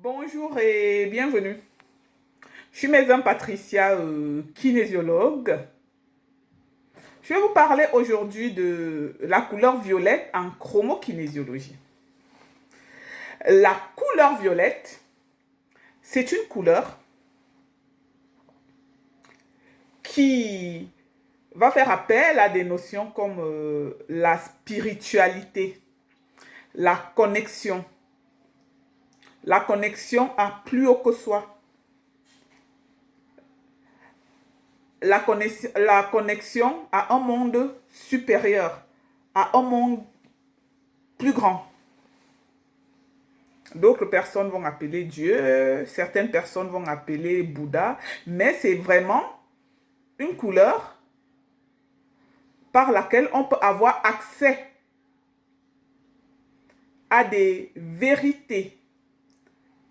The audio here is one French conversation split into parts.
Bonjour et bienvenue. Je suis Maison Patricia, kinésiologue. Je vais vous parler aujourd'hui de la couleur violette en chromokinésiologie. La couleur violette, c'est une couleur qui va faire appel à des notions comme la spiritualité, la connexion à plus haut que soi, la connexion à un monde supérieur, à un monde plus grand. D'autres personnes vont appeler Dieu, certaines personnes vont appeler Bouddha, mais c'est vraiment une couleur par laquelle on peut avoir accès à des vérités,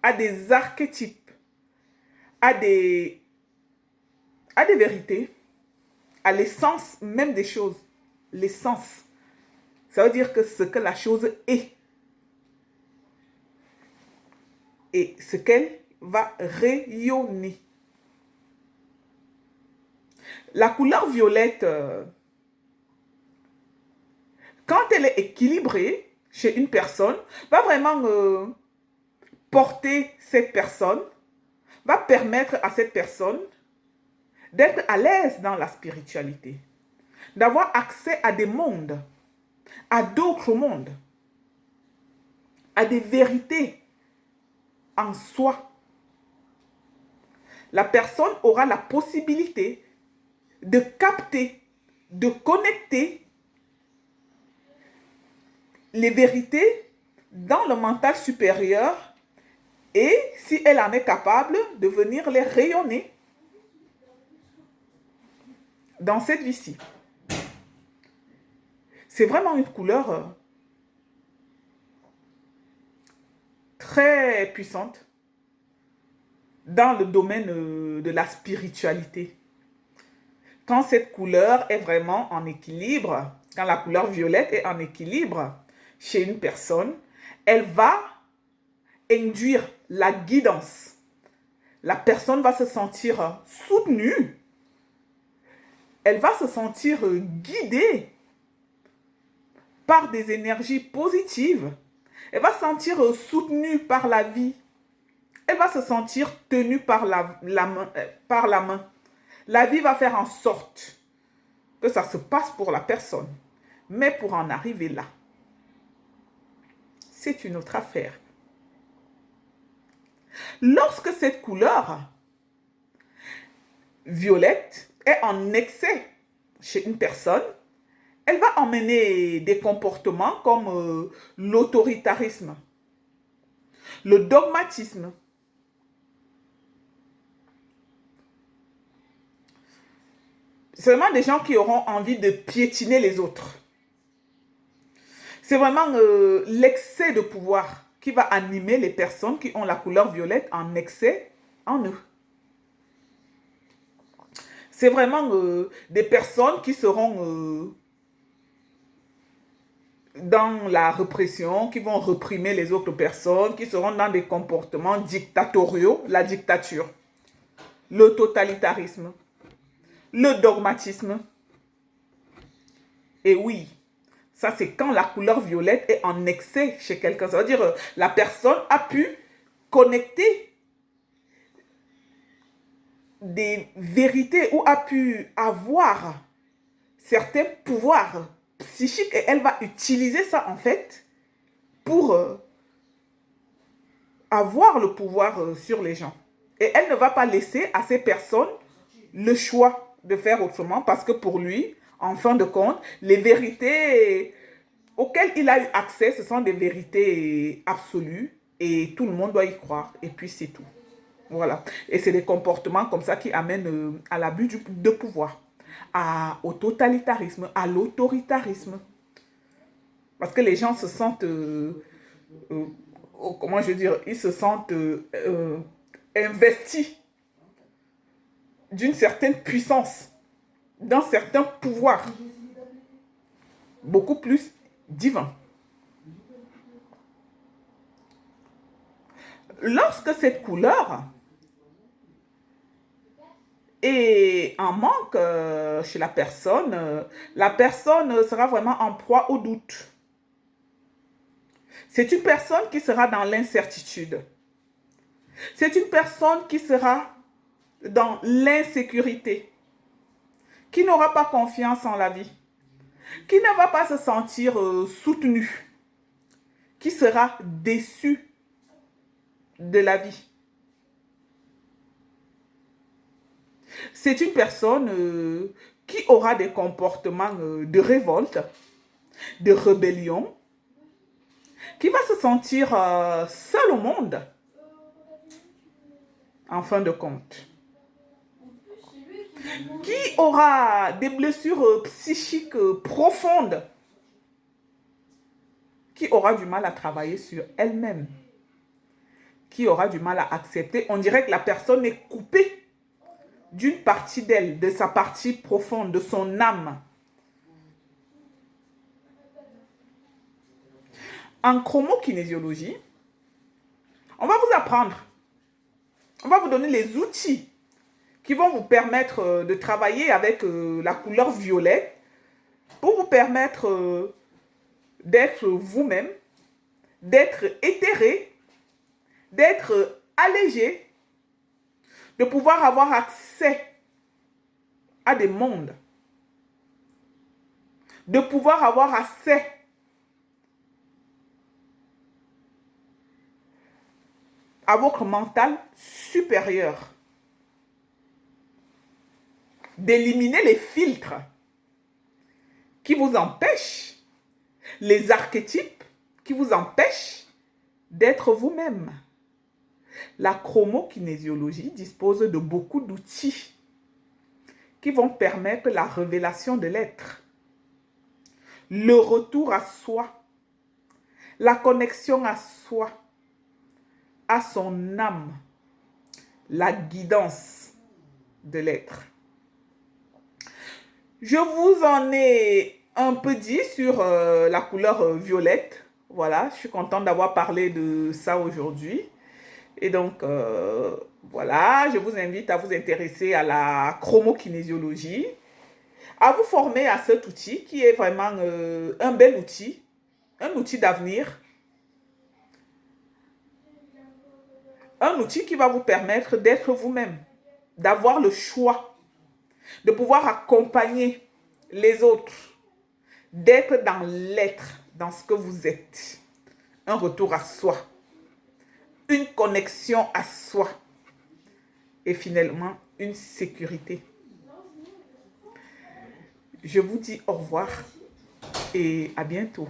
à des archétypes, à des, à des vérités, à l'essence même des choses. L'essence, ça veut dire que ce que la chose est et ce qu'elle va rayonner. La couleur violette, quand elle est équilibrée chez une personne, va vraiment porter cette personne, va permettre à cette personne d'être à l'aise dans la spiritualité, d'avoir accès à des mondes, à d'autres mondes, à des vérités en soi. La personne aura la possibilité de capter, de connecter les vérités dans le mental supérieur et, si elle en est capable, de venir les rayonner dans cette vie-ci. C'est vraiment une couleur très puissante dans le domaine de la spiritualité. Quand cette couleur est vraiment en équilibre, quand la couleur violette est en équilibre chez une personne, elle va induire la guidance. La personne va se sentir soutenue. Elle va se sentir guidée par des énergies positives. Elle va se sentir soutenue par la vie. Elle va se sentir tenue par la main. La vie va faire en sorte que ça se passe pour la personne. Mais pour en arriver là, c'est une autre affaire. Lorsque cette couleur violette est en excès chez une personne, elle va emmener des comportements comme l'autoritarisme, le dogmatisme. C'est vraiment des gens qui auront envie de piétiner les autres. C'est vraiment l'excès de pouvoir qui va animer les personnes qui ont la couleur violette en excès en eux. C'est vraiment des personnes qui seront dans la répression, qui vont réprimer les autres personnes, qui seront dans des comportements dictatoriaux, la dictature, le totalitarisme, le dogmatisme. Et oui, ça c'est quand la couleur violette est en excès chez quelqu'un. Ça veut dire la personne a pu connecter des vérités ou a pu avoir certains pouvoirs psychiques et elle va utiliser ça en fait pour avoir le pouvoir sur les gens. Et elle ne va pas laisser à ces personnes le choix de faire autrement parce que pour lui, en fin de compte, les vérités auxquelles il a eu accès, ce sont des vérités absolues et tout le monde doit y croire et puis c'est tout. Voilà. Et c'est des comportements comme ça qui amènent à l'abus de pouvoir, au totalitarisme, à l'autoritarisme. Parce que les gens se sentent, comment je veux dire, ils se sentent investis d'une certaine puissance, d'un certain pouvoir, beaucoup plus divin. Lorsque cette couleur est en manque chez la personne sera vraiment en proie au doute. C'est une personne qui sera dans l'incertitude. C'est une personne qui sera dans l'insécurité, qui n'aura pas confiance en la vie, qui ne va pas se sentir soutenu, qui sera déçu de la vie. C'est une personne qui aura des comportements de révolte, de rébellion, qui va se sentir seul au monde, en fin de compte. Qui aura des blessures psychiques profondes, qui aura du mal à travailler sur elle-même, qui aura du mal à accepter. On dirait que la personne est coupée d'une partie d'elle, de sa partie profonde, de son âme. En chromokinésiologie, on va vous apprendre, on va vous donner les outils qui vont vous permettre de travailler avec la couleur violette pour vous permettre d'être vous-même, d'être éthéré, d'être allégé, de pouvoir avoir accès à des mondes, de pouvoir avoir accès à votre mental supérieur, d'éliminer les filtres qui vous empêchent, les archétypes qui vous empêchent d'être vous-même. La chromokinésiologie dispose de beaucoup d'outils qui vont permettre la révélation de l'être, le retour à soi, la connexion à soi, à son âme, la guidance de l'être. Je vous en ai un peu dit sur la couleur violette. Voilà, je suis contente d'avoir parlé de ça aujourd'hui. Et donc, voilà, je vous invite à vous intéresser à la chromokinésiologie, à vous former à cet outil qui est vraiment un bel outil, un outil d'avenir, un outil qui va vous permettre d'être vous-même, d'avoir le choix, de pouvoir accompagner les autres, d'être dans l'être, dans ce que vous êtes. Un retour à soi, une connexion à soi et finalement une sécurité. Je vous dis au revoir et à bientôt.